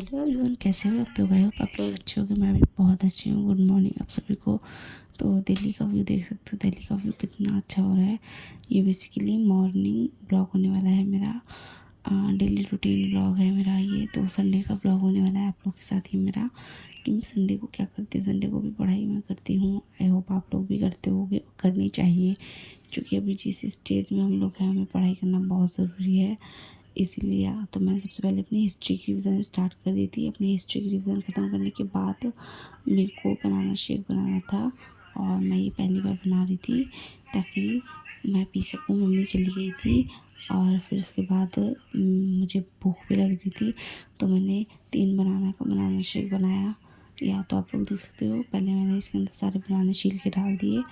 Hello everyone, कैसे हो आप लोग? आई होप आप लोग अच्छे होंगे। मैं भी बहुत अच्छी हूँ। गुड मॉर्निंग आप सभी को। तो दिल्ली का व्यू देख सकते हो। दिल्ली का व्यू कितना अच्छा हो रहा है। ये बेसिकली मॉर्निंग ब्लॉग होने वाला है मेरा। डेली रूटीन ब्लॉग है मेरा ये। तो संडे का ब्लॉग होने वाला है आप लोग के साथ ही मेरा। कि मैं संडे को क्या करती हूँ, संडे को भी पढ़ाई मैं करती हूँ। आई होप आप लोग भी करते होंगे, करनी चाहिए। क्योंकि अभी जिस स्टेज में हम लोग हैं, हमें पढ़ाई करना बहुत ज़रूरी है। इसीलिए तो मैंने सबसे पहले अपनी हिस्ट्री की रिवीजन स्टार्ट कर दी थी। अपनी हिस्ट्री की रिवीजन ख़त्म करने के बाद मेरे को बनाना शेक बनाना था, और मैं ये पहली बार बना रही थी ताकि मैं पी सकूँ। मम्मी चली गई थी और फिर उसके बाद मुझे भूख भी लग रही थी, तो मैंने 3 बनाना का बनाना शेक बनाया। या तो आप लोग देख सकते हो, पहले मैंने इसके अंदर सारे बनाने छील के डाल दिए,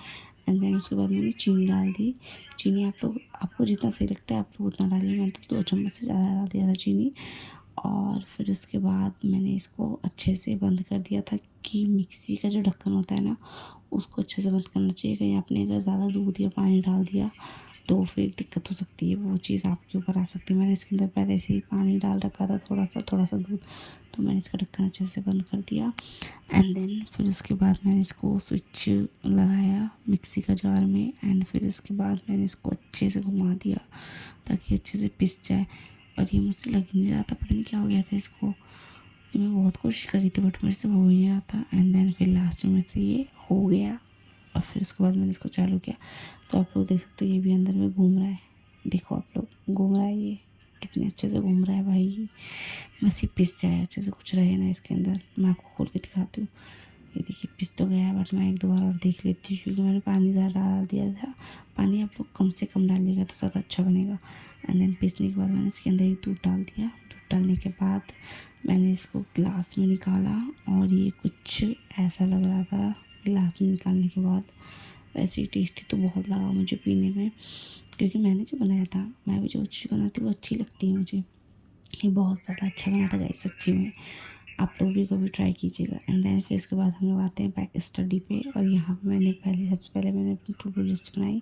एंड देन उसके बाद मैंने चीनी डाल दी। चीनी आप लोग, आपको जितना सही लगता है आप लोग उतना डालिए। मैंने तो 2 चम्मच से ज़्यादा डाल दिया था चीनी। और फिर उसके बाद मैंने इसको अच्छे से बंद कर दिया था कि मिक्सी का जो ढक्कन होता है ना, उसको अच्छे से बंद करना चाहिए। कहीं आपने अगर ज़्यादा दूध या पानी डाल दिया तो फिर दिक्कत हो सकती है, वो चीज़ आपके ऊपर आ सकती है। मैंने इसके अंदर पहले से ही पानी डाल रखा था, थोड़ा सा दूध। तो मैंने इसका ढक्कन अच्छे से बंद कर दिया, एंड देन फिर उसके बाद मैंने इसको स्विच लगाया मिक्सी का जार में, एंड फिर उसके बाद मैंने इसको अच्छे से घुमा दिया ताकि अच्छे से पिस जाए। और ये मुझसे लग ही नहीं रहा था, पता नहीं क्या हो गया था इसको। कि मैं बहुत कोशिश करी थी बट मेरे से हो ही नहीं रहा था, एंड देन फिर लास्ट में से ये हो गया। और फिर उसके बाद मैंने इसको चालू किया, तो आप लोग देख सकते हो ये भी अंदर में घूम रहा है। देखो आप लोग, घूम रहा है ये, कितने अच्छे से घूम रहा है भाई। बस ये पिस जाए अच्छे से, कुछ रहे ना इसके अंदर। मैं आपको खोल के दिखाती हूँ। ये देखिए पिस तो गया है, बट मैं एक दो बार और देख लेती हूँ क्योंकि मैंने पानी ज़्यादा डाल दिया था। पानी आप लोग कम से कम डालिएगा तो ज़्यादा अच्छा बनेगा। एंड देन पिसने के बाद मैंने इसके अंदर ही दूध डाल दिया। दूध डालने के बाद मैंने इसको ग्लास में निकाला, और ये कुछ ऐसा लग रहा था गिलास में निकालने के बाद। वैसे ही टेस्टी तो बहुत लगा मुझे पीने में, क्योंकि मैंने जो बनाया था, मैं भी जो चीज़ बनाती हूँ वो अच्छी लगती है मुझे। ये बहुत ज़्यादा अच्छा बना था गाइस, सच्ची में। आप लोग भी कभी ट्राई कीजिएगा। एंड देन फिर उसके बाद हम लोग आते हैं बैक स्टडी पे। और यहाँ पे मैंने सबसे पहले मैंने अपनी टू डू लिस्ट बनाई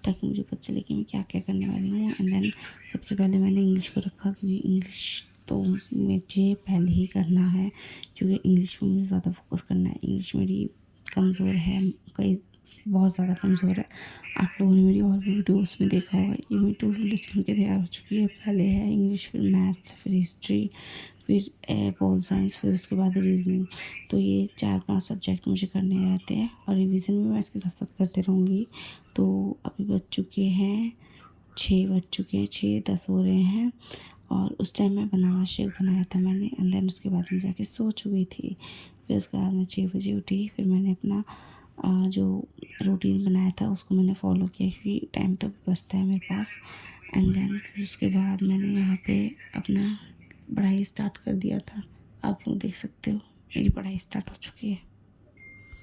ताकि मुझे पता चले कि मैं क्या क्या करने वाली हूँ। एंड देन सबसे पहले मैंने इंग्लिश को रखा, क्योंकि इंग्लिश तो मुझे पहले ही करना है, क्योंकि इंग्लिश में मुझे ज़्यादा फोकस करना है। इंग्लिश मेरी कमज़ोर है, कई बहुत ज़्यादा कमज़ोर है। आप लोगों ने मेरी और भी वीडियोस में देखा होगा। ये मेरी टू डू लिस्ट बनके तैयार हो चुकी है। पहले है इंग्लिश, फिर मैथ्स, फिर हिस्ट्री, फिर पोल साइंस, फिर उसके बाद रीजनिंग। तो ये 4-5 सब्जेक्ट मुझे करने रहते हैं, और रिवीजन भी मैं इसके साथ साथ करते रहूँगी। तो अभी बज चुके हैं 6, बज चुके हैं 6, 10 हो रहे हैं। और उस टाइम मैं बनाना शेक बनाया था मैंने, एंड देन उसके बाद मैं जाके सो चुकी थी। फिर उसके बाद मैं 6 बजे उठी। फिर मैंने अपना जो रूटीन बनाया था उसको मैंने फॉलो किया, क्योंकि टाइम तो बचता है मेरे पास। एंड देन फिर उसके बाद मैंने यहाँ पे अपना पढ़ाई स्टार्ट कर दिया था। आप लोग देख सकते हो मेरी पढ़ाई स्टार्ट हो चुकी है।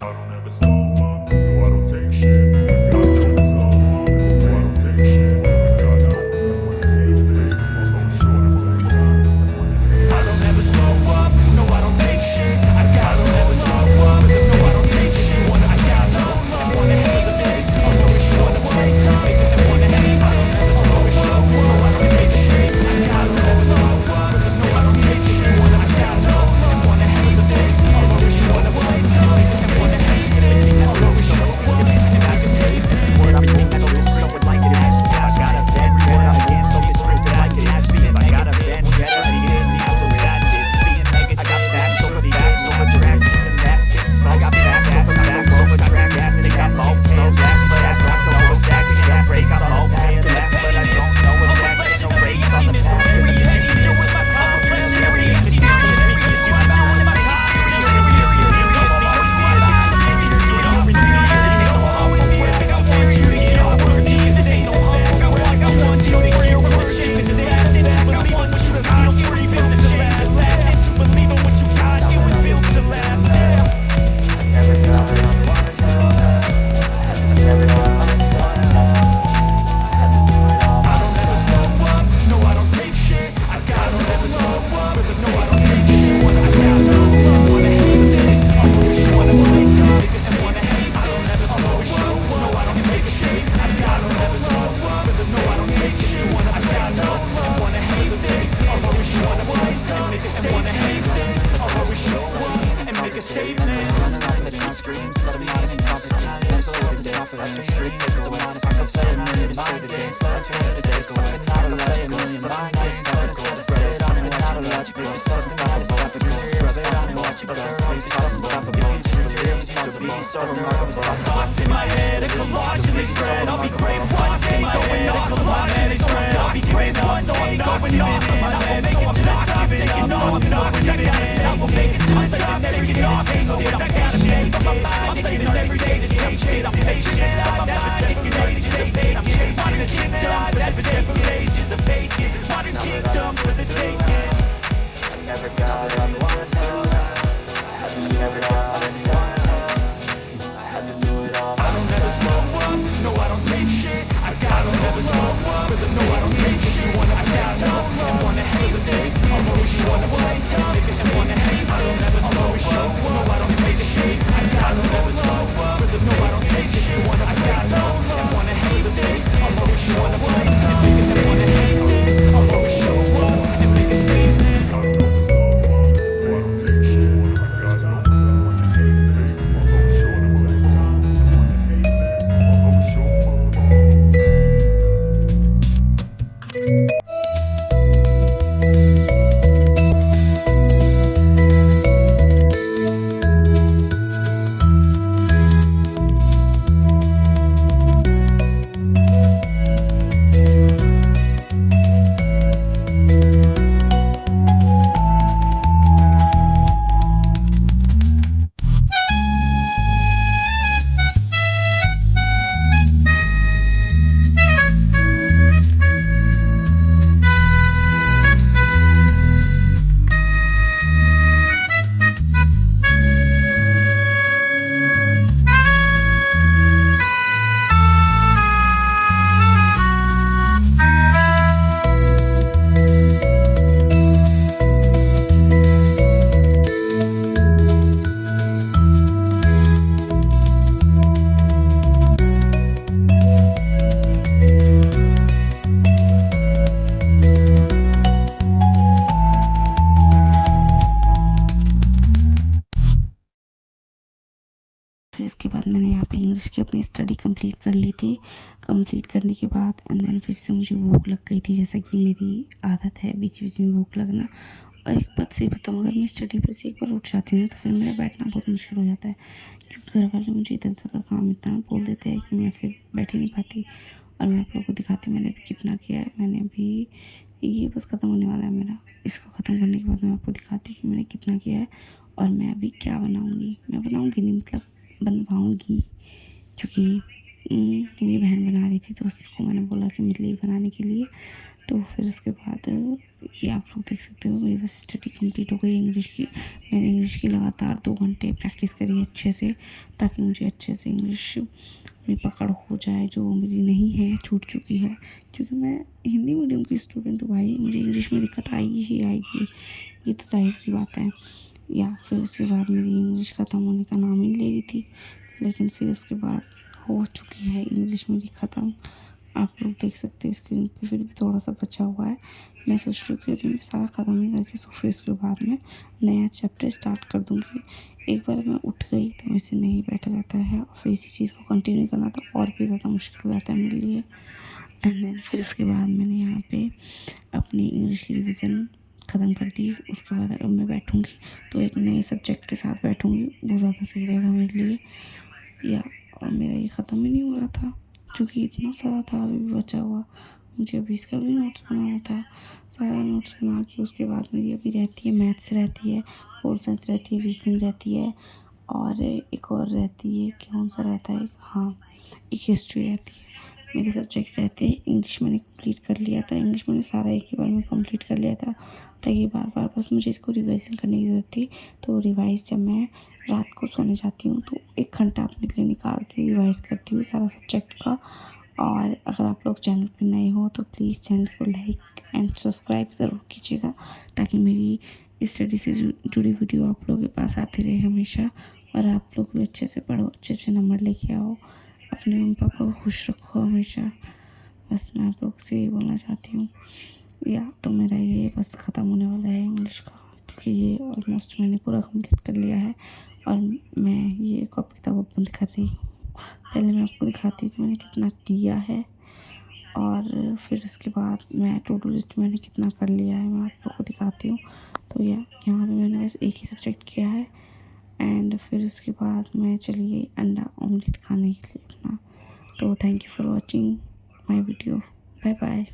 I don't ever slow up, no I don't take shit. I don't ever slow up, no I don't take shit. Play tough, and when they hate this, I'm so sure to play tough. And when they hate, I don't ever slow up, no I don't take shit. I don't ever slow up, no I don't take shit. I got love, and when they hate this, I'm so sure to play tough. And when they hate, I don't ever slow up, no I don't take shit. I don't ever slow up, no I don't take shit. I got love, and when they hate this, I'm so sure to play tough. And when they hate this, I'm so sure to play tough. And I can say save me. Confidence screams, sub-honest confidence. Mental evidence, life is free, take away. I can play a million mind games, but it's hard to take away. Not a play a million mind games, typical. Rub it on and watch it go. Baby, something's not unstoppable. Rub it on and watch it go. Baby, something's unstoppable. Be so remarkable. Thoughts in my head, a collage and they spread. I'll be great one day, going off. Collage and they spread. I'll be great one day, going off. I will make it to the top, taking off. I got it, I will make it to the top, taking off. Taste it, I got shape of my mind. I'm saving every day to take shit. I'm patient, I'm never taking ages of bacon. Modern kingdom, never taking ages of bacon. Modern kingdom for the taking. I never got what I wanted. I never got what I wanted. I had to do it all. I don't ever slow up, no I don't take shit. I never slow up, no I don't take shit. You wanna battle and wanna hate this, I'm always wanna play tough and wanna hate. I don't ever slow up, no I don't take shit. I don't ever slow up, no I don't take shit. You wanna battle and wanna hate this, I'm always wanna play tough and wanna hate this. I'm always show up and make a statement. I don't ever slow up before I don't take shit. I got no I wanna hate this. I'm always sure to play tough. I wanna hate this. I'm always show up. फिर इसके बाद मैंने यहाँ पे English की अपनी study complete कर ली थी। कंप्लीट करने के बाद एंड देन फिर से मुझे भूख लग गई थी, जैसा कि मेरी आदत है बीच बीच में भूख लगना। और एक बात सही बताऊँ, अगर मैं स्टडी पर से एक बार उठ जाती हूँ तो फिर मेरा बैठना बहुत मुश्किल हो जाता है, क्योंकि घर वाले मुझे इधर उधर का काम इतना बोल देते हैं कि मैं फिर बैठ ही नहीं पाती। और मैं आप लोगों को दिखाती हूँ मैंने अभी कितना किया है। मैंने अभी ये बस ख़त्म होने वाला है मेरा, इसको ख़त्म करने के बाद मैं आपको दिखाती हूँ कि मैंने कितना किया है और मैं अभी क्या बनाऊँगी। मैं बनाऊँगी नहीं, मतलब बनवाऊँगी, क्योंकि मेरी बहन बना रही थी तो उसको मैंने बोला कि मेरे लिए बनाने के लिए। तो फिर उसके बाद ये आप लोग देख सकते हो मेरी बस स्टडी कंप्लीट हो गई इंग्लिश की। मैंने इंग्लिश की लगातार 2 घंटे प्रैक्टिस करी अच्छे से, ताकि मुझे अच्छे से इंग्लिश में पकड़ हो जाए, जो मेरी नहीं है, छूट चुकी है। क्योंकि मैं हिंदी मीडियम की स्टूडेंट हूँ भाई, मुझे इंग्लिश में दिक्कत आएगी ही आएगी, ये तो जाहिर सी बात है। या फिर उसके बाद मेरी इंग्लिश ख़त्म होने का नाम ही नहीं ले रही थी, लेकिन फिर उसके बाद हो चुकी है इंग्लिश मेरी ख़त्म। आप लोग देख सकते हो स्क्रीन पे, फिर भी थोड़ा सा बचा हुआ है। मैं सोच रही हूँ कि अभी मैं सारा ख़त्म ही करके फिर उसके बाद में नया चैप्टर स्टार्ट कर दूँगी। एक बार मैं उठ गई तो वैसे नहीं बैठा जाता है, और फिर इसी चीज़ को कंटिन्यू करना तो और भी ज़्यादा मुश्किल हो जाता है मेरे लिए। एंड देन फिर उसके बाद मैंने यहाँ पे अपनी इंग्लिश की रिवीजन ख़त्म कर दी। उसके बाद अब मैं बैठूँगी तो एक नए सब्जेक्ट के साथ बैठूँगी, वो ज़्यादा सही रहेगा मेरे लिए। या और मेरा ये ख़त्म ही नहीं हो रहा था, क्योंकि इतना सारा था अभी भी बचा हुआ। मुझे अभी इसका भी नोट्स बनाना था, सारा नोट्स बना के उसके बाद मेरी अभी रहती है मैथ्स रहती है, पोल साइंस रहती है, रीजनिंग रहती है, और एक और रहती है, कौन सा रहता है, हाँ एक हिस्ट्री रहती है। मेरे सब्जेक्ट रहते हैं। इंग्लिश मैंने कंप्लीट कर लिया था, इंग्लिश मैंने सारा एक ही बार में कंप्लीट कर लिया था, ताकि बार बार बस मुझे इसको रिवाइज़न करने की ज़रूरत थी। तो रिवाइज़ जब मैं रात को सोने जाती हूँ तो 1 घंटा अपने लिए निकाल के रिवाइज़ करती हूँ सारा सब्जेक्ट का। और अगर आप लोग चैनल पर नए हो तो प्लीज़ चैनल को लाइक एंड सब्सक्राइब ज़रूर कीजिएगा, ताकि मेरी स्टडी से जुड़ी वीडियो आप लोगों के पास आती रहे हमेशा। और आप लोग भी अच्छे से पढ़ो, अच्छे अच्छे नंबर लेके आओ, अपने मम्मी पापा को खुश रखो हमेशा। बस मैं आप लोग से यही बोलना चाहती हूँ। या तो मेरा ये बस ख़त्म होने वाला है इंग्लिश का। क्योंकि ये ऑलमोस्ट मैंने पूरा कंप्लीट कर लिया है और मैं ये कॉपी किताब बंद कर रही हूँ। पहले मैं आपको दिखाती हूँ कि मैंने कितना किया है और फिर उसके बाद मैं टू डू लिस्ट मैंने कितना कर लिया है मैं आप लोग को दिखाती हूँ। तो यहाँ पे मैंने बस एक ही सब्जेक्ट किया है एंड फिर उसके बाद मैं चली गई अंडा ऑमलेट खाने के लिए अपना। तो thank you for watching my video. Bye bye.